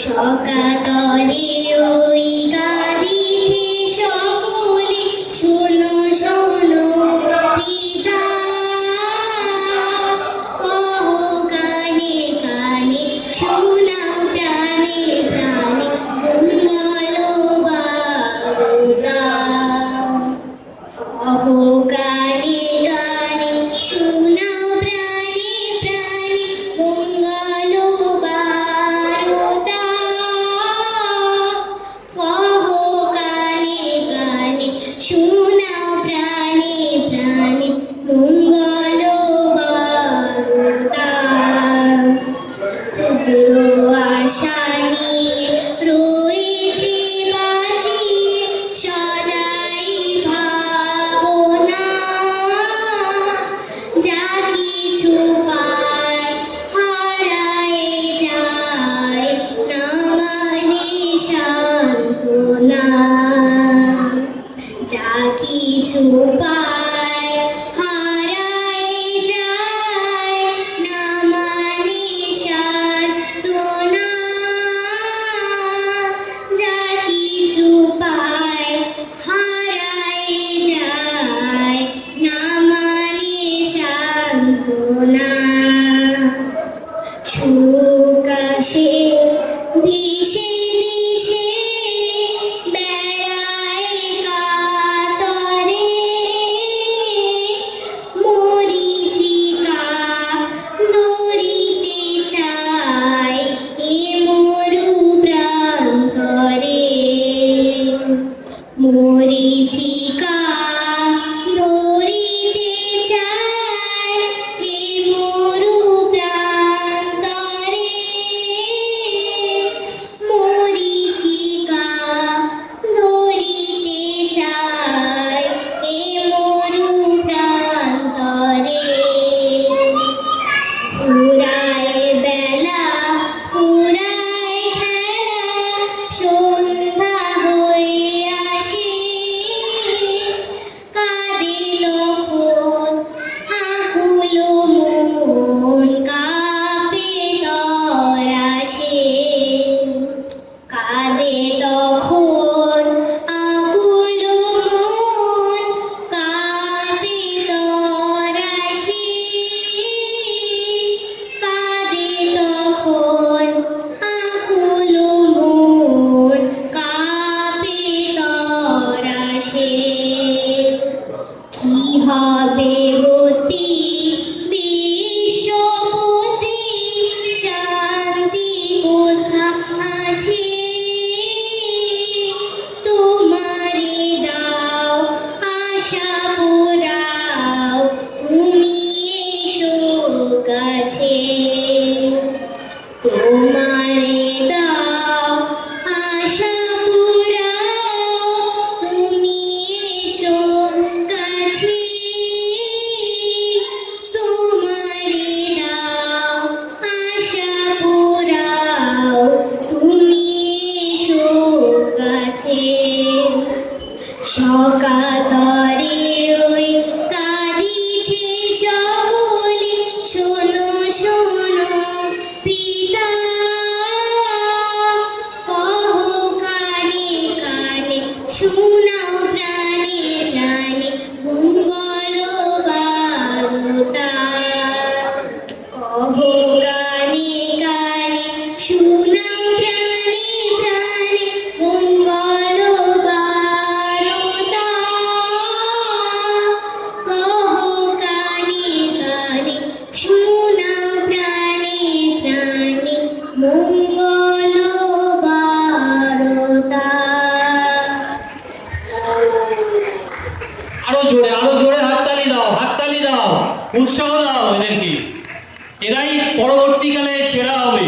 সকাতরে ওই কাঁদিছে সকলে, শোনো শোনো পিতা, কহো কানে কানে, শোনাও প্রাণে প্রাণে, মঙ্গল বার্তা। কহো কানে কানে, শোনাও প্রাণে প্রাণে, মঙ্গল বার্তা। কহো কানে কানে, শোনাও প্রাণে প্রাণে, মঙ্গল বার্তা। ক্ষুদ্র আশা নিয়ে রয়েছে বাঁচিয়ে সদাই ভাবনা, যা কিছু পায় হারায় যায় না মানে সান্ত্বনা। যা কিছু পায় হারায় যায় না মানে সান্ত্বনা। যা কিছু পায় হারায় যায় না মানে সান্ত্বনা। সুখ আসে দিশে দিশে, বেড়ায় কাতরে, মরীচিকা ধরিতে চায় এ মরু প্রান্তরে। মরীচিকা ধরিতে চায় এ মরু প্রান্তরে। মরীচিকা ধরিতে চায় এ মরু প্রান্তরে। ফুরায় বেলা ফুরায় খেলা, সন্ধ্যা হয়ে আসে, কাঁদে তখন আকুল মন, কাঁপে তরাসে। কাঁদে তখন আকুল মন, কাঁপে তরাসে। কাঁদে তখন আকুল মন, কাঁপে তরাসে। কি হবে গতি বিশ্বপতি, শান্তি কোথা আছে? তোমারে দাও আশা পোড়াও, তুমি এসো কাছে। তোমারে দাও আশা পোড়াও, তুমি এসো কাছে। তোমারে দাও আশা পোড়াও, তুমি এসো কাছে। সকাতরে ওই কাঁদিছে সকলে, শোনো শোনো পিতা, কহো কানে কানে, শোনাও প্রাণে প্রাণে, মঙ্গল বার্তা। কহো কানে কানে, শোনাও প্রাণে প্রাণে, মঙ্গল বার্তা। কহো কানে কানে, শোনাও প্রাণে প্রাণে, মঙ্গল বার্তা। আরো জোরে হাততালি দাও, হাততালি দাও, উৎসাহ দাও এদেরকে। এরাই পরবর্তীকালে সেরা হবে।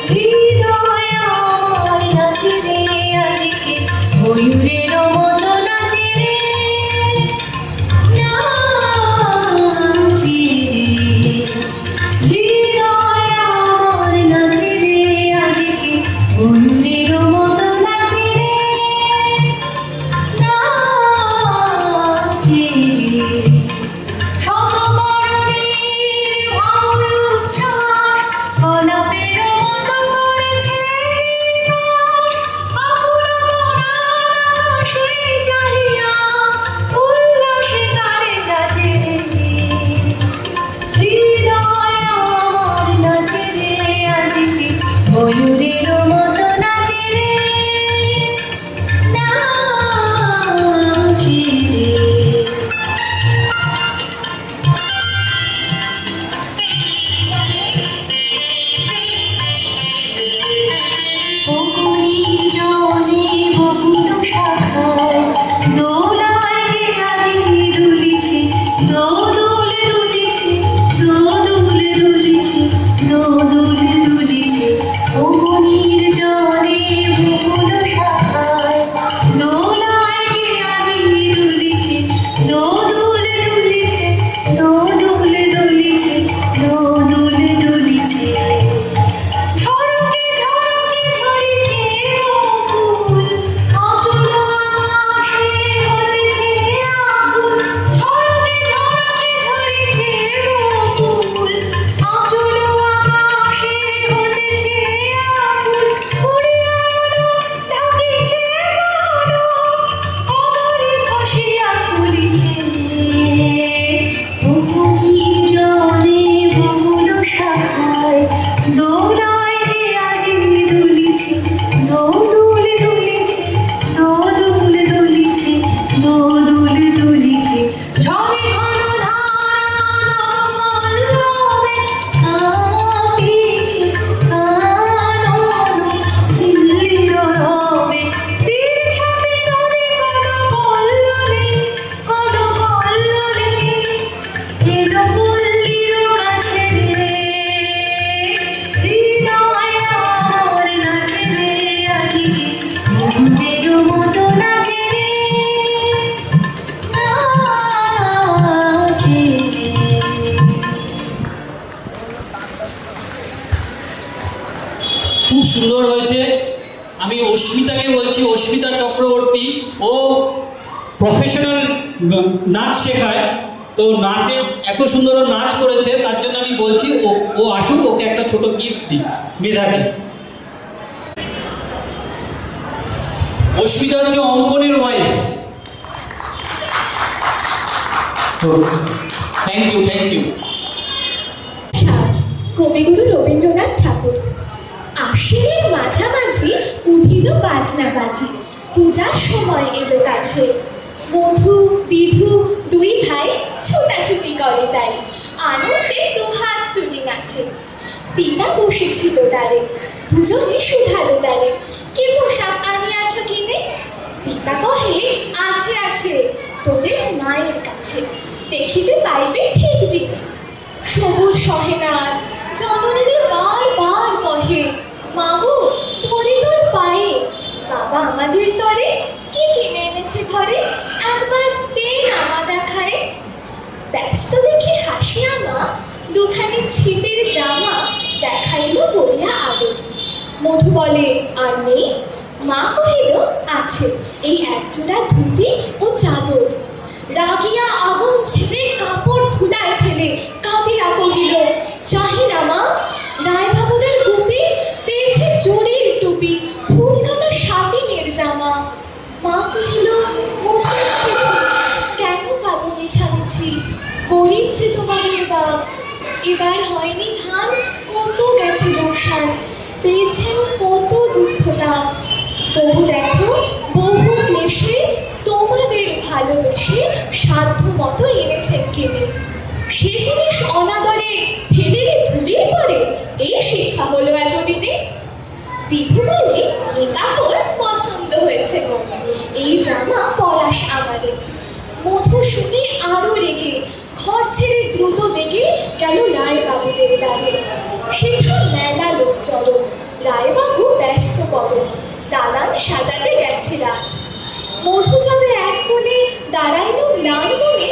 হৃদয় আমার নাচে রে আজকে, ময়ূরের মতো নাচে রে, নাচে রে। হৃদয় আমার নাচে রে আজকে, ময়ূরের মতো নাচে রে। শাখায় দোলায় কে আজি দুলিছে দোদুল দুলিছে দোদুল দুলিছে দোদুল দুলিছে ও মনির জলে ভুবন শাখায় দোলায় কে আজি দুলিছে দোদুল দুলিছে দোদুল দুলিছে দোদুল দুলিছে ঝড়কে ঝড়কে ঝরেছে বকুল অচল আকাশে হতেছে আকুল ঝড়কে ঝড়কে ঝরেছে বকুল অচল আকাশে হতেছে আকুল উড়িয়া উড়ো ডাকিছে মনো অমরে খসিয়া পড়িছে ভুবনের জলে ভুবন শাখায় দোলায় কে আজি দুলিছে দোদুল দুলিছে দোদুল দুলিছে দোদুল দুলিছে ঝরে ঘন ধারা নবপল্লবে কাঁপিছে কানন ঝিল্লির রবে তীর ছাপে নদী কনকল্লোলে কনকল্লোলে এলো পল্লীর কাছে রে হৃদয় আমার নাচে রে আজকে মনের মতো নাচে রে নাচে খুব সুন্দর হয়েছে। আমি অস্মিতাকে বলছি, অস্মিতা চক্রবর্তী, ও প্রফেশনাল নাচ শেখায়। তো নাচে এত সুন্দর ও নাচ করেছে, তার জন্য আমি বলছি ও আসুক, ওকে একটা ছোট গিফট দিই মেধাকে। অস্মিতা হচ্ছে অঙ্কনের wife. Thank you, thank you. সাজ কবিগুরু রবীন্দ্রনাথ ঠাকুর। আশ্বিনের মাঝামাঝি উঠিল বাজনা বাজি, পূজার সময় এলো কাছে। মধু বিধু দুই ভাই ছোটাছুটি করে তাই, আনন্দে দুহাত তুলি নাচে। পিতা বসেছিল দ্বারে, দুজনে শুধালো তারে, কি পোশাক আনিয়াছ কিনে? পিতা কহে, আছে আছে তোদের মায়ের কাছে, দেখিতে পাইবে ঠিক দিনে। সবুজ সহেনার জননীরে বারবার কহে, মাগো ধরে তোর পায়ে, বাবা আমাদের তরে কি কিনে এনেছে ঘরে, একবার দে আমা দেখায়। ব্যস্ত দেখে হাসিয়া মা দুখানি ছিটের জামা দেখাইল বলিয়া আদর। মধু বলে, আর নেই? মা কহিল, আছে এই একজোড়া ধুতি ও চাদর। রাগিয়া আগুন ছেড়ে কাপড় ধুলায় ফেলে কাঁদিয়া কহিল, চাহি না মা, রায়বাবুদের গুপি পেয়েছে জরির টুপি, ফুল কাটা সাতিনের জামা। মা কহিল, মধু এসেছে, কেন কাঁদো মিছামিছি, গরিব যে তোমাদের বাপ, এবার হয়নি ধান, কত গেছে লোকসান, পেয়েছেন কত দুঃখ লাভ। তবু দেখো বহু ক্লেশে তোমাদের ভালোবেসে সাধ্য মতো এনেছেন কিনে। সে জিনিস অনাদরে ফেলিলে ধুলির পরে, এই শিক্ষা হলো এতদিনে। বিধু বলে, এ কাপড় পছন্দ হয়েছে গো, এই জামা পরাস আমাদের। মধু শুনে আরো রেগে ঘর ছেড়ে দ্রুত বেগে গেল রায়বাবুদের দ্বারে। সেটা মেলা লোক চলো, রায়বাবু ব্যস্ত বড়, দালান সাজাতে গেছে রাত। মধু যাবে এক কোণে দাঁড়াইল ম্লান মনে,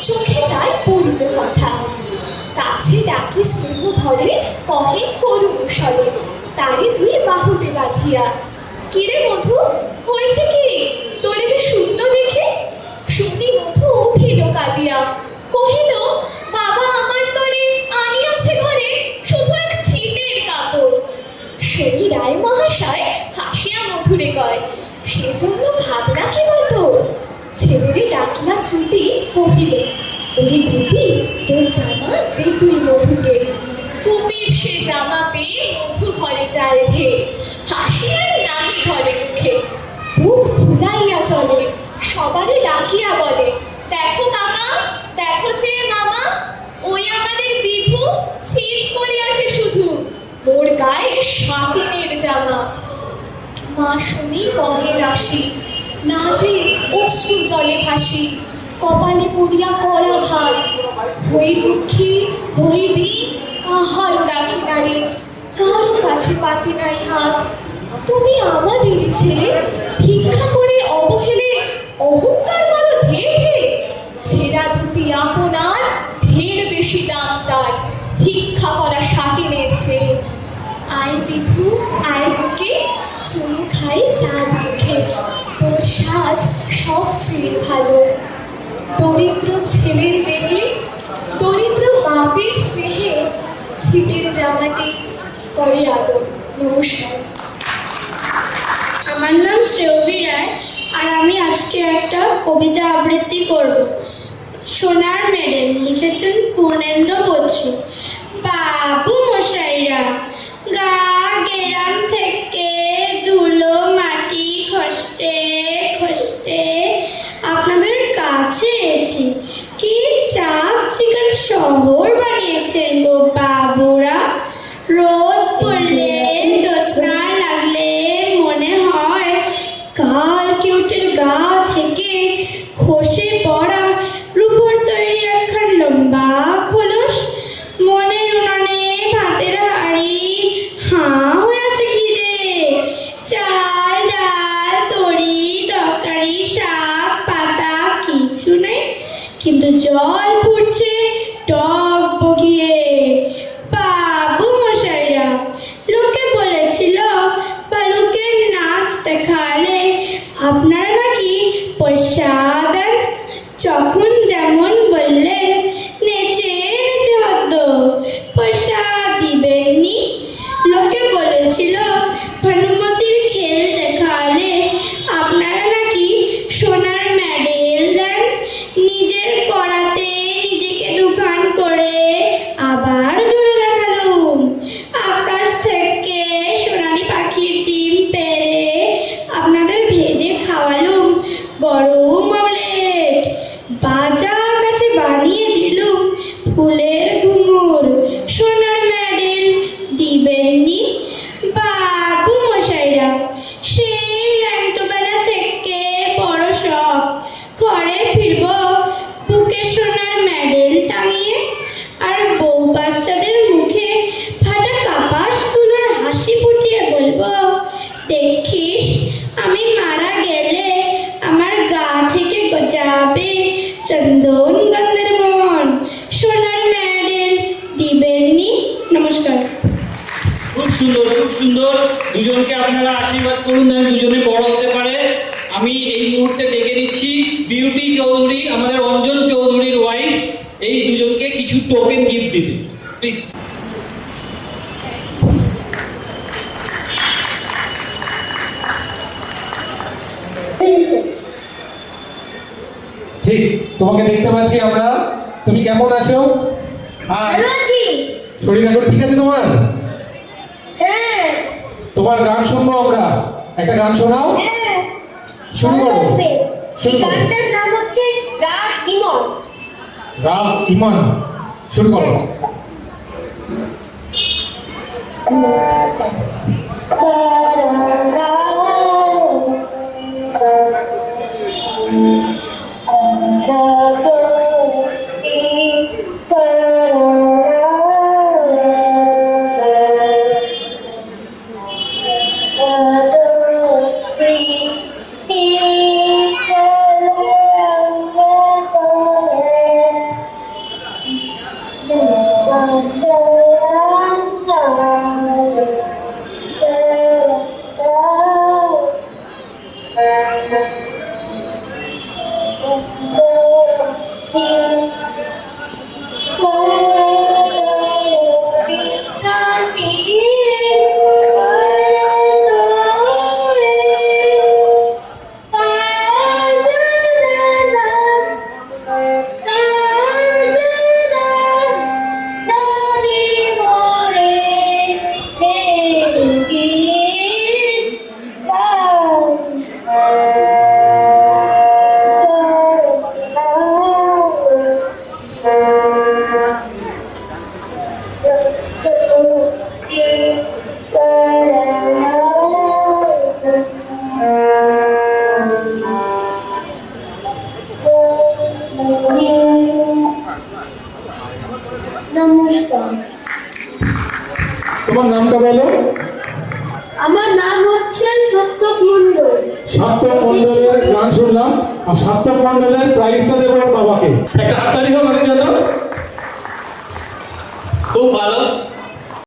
চোখে তার পড়িল হঠাৎ। কাছে ডাকি স্নেহ ভরে কহে করুণ স্বরে, তারে দুই বাহুতে বাঁধিয়া। কিরে মধু, হয়েছে কি তোরে যে শূন্য দেখে? শুনি মধু উঠিল কাঁদিয়া, কহিল, বাবা আমার তরে আনিয়াছে ঘরে শুধু এক ছিটের কাপড়। শনি রায় মহাশয় হাসিয়া মধুরে কয়, সেজন্য ভাবনা কি বলতো? ছেলেরে ডাকিয়া চুপি কহিলে, ওরে গুপি, তোর জামা দে তুই মধুকে। কুপির সে জামা পেয়ে মধু ঘরে যায় ভে, হাসিয়ার নাহি ঘরে মুখে। বুক ফুলাইয়া চলে, সবারে ডাকিয়া বলে, দেখো কাকা, দেখো চেয়ে মামা, ওই আমাদের বিধু ছিট পড়িয়াছে শুধু, মোর গায়ে সাটিনের জামা। মা শুনি কহে রাশি, না যে অশ্রু জলে ভাসি, কপালে করিয়া করাঘাত, হই দুঃখী হই দিন কাহারও রাখি নারী, কারো কাছে পাতি নাই হাত। তুমি আমাদের ছেলে, ভিক্ষা করে অবহেলে অহংকার করো ধেয়ে ধেয়ে, ছেঁড়া ধুতি আপনার ঢের বেশি দাম তার, ভিক্ষা করা শাটিনের চেয়ে। আয় বিধু আয় বুকে, চুমু খাই চাঁদ মুখে, তোর সাজ সবচেয়ে ভালো। দরিদ্র ছেলের দেহে, দরিদ্র বাপের স্নেহে, ছিটের জামাটি করে আদর। নমস্কার। আমার নাম শ্রেয়বী রায়, আর আমি আজকে একটা কবিতা আবৃত্তি করব। সোনার মেডেল, লিখেছেন পূর্ণেন্দু বচ্চু। বাবু মশাইরা, গা গেরাম থেকে ধুলো মাটি খসতে খসতে আপনাদের কাছে এসেছি। কি চাপ চিকার শহর বানিয়েছেন গো বাবুরা। রোদ পড়লে, জ্যোৎস্না লাগলে মনে হয় কাল কেউটের গা থেকে খসে পড়া রূপোর তৈরি একখান লম্বা খোলস। মনের উনানে ভাতের হাঁড়ি হাঁ হয়ে আছে খিদে। চাল ডাল তরি তরকারি শাক পাতা কিছু নেই, কিন্তু জল ফুটছে টক বগিয়ে। বাবু মশাইরা, লোকে বলেছিল বালুকের নাচ দেখালে আপনারা নাকি পয়সা দেন। যখন যেমন বললেন নেচে নেচে হত, পয়সা দিবেননি। লোকে বলেছিল ভানুমতির খেল দেখালে আপনারা নাকি সোনার মেডেল দেন। নিজের করাতে নিজেকে দুখান করে আবার জোরে দেখালুম। আকাশ থেকে সোনালি পাখির ডিম পেড়ে আপনাদের ভেজে খাওয়ালুম গরম অমলেট। বাজা গাছে বানিয়ে দিলুম ফুলের ঘুঙুর। সোনার মেডেল দিবেননি। বাবু মশাইরা, সেই ল্যাংটোবেলা থেকে বড় শখ, ঘরে ফিরবো বুকে সোনার মেডেল টাঙিয়ে, আর বউ বাচ্চাদের মুখে ফাটা কাপাস তুলোর হাসি ফুটিয়ে বলবো, দেখিস আমি মারা গেলে আমার গা থেকে গজাবে চন্দন গন্ধের বন। সোনার মেডেল দিবেননি। নমস্কার। খুব সুন্দর, খুব সুন্দর। দুজনকে আপনারা আশীর্বাদ করুন যেন দুজনে বড় হতে পারে। আমি এই মুহূর্তে ডেকে নিচ্ছি বিউটি চৌধুরী, আমাদের অঞ্জন চৌধুরীর ওয়াইফ, এই দুজনকে কিছু টোকেন গিফট দিতে প্লিজ। ঠিক, তোমাকে দেখতে পাচ্ছি আমরা। তুমি কেমন আছো? আর শরীর এখন ঠিক আছে তোমার? হ্যাঁ। তোমার গান শুনবো আমরা। একটা গান শোনাও, শুরু করো, শুরু করো। গানটার নাম হচ্ছে রাগ ইমন। রাগ ইমান, শুরু করো। Thank you. আমার নাম হচ্ছে সত্যক মণ্ডল। সার্থক মণ্ডলের গান শুনলাম, আর সার্থক মণ্ডলের প্রাইজটা দেবো ওর বাবাকে। একটা হাততালি হোক ওদের জন্য। খুব ভালো।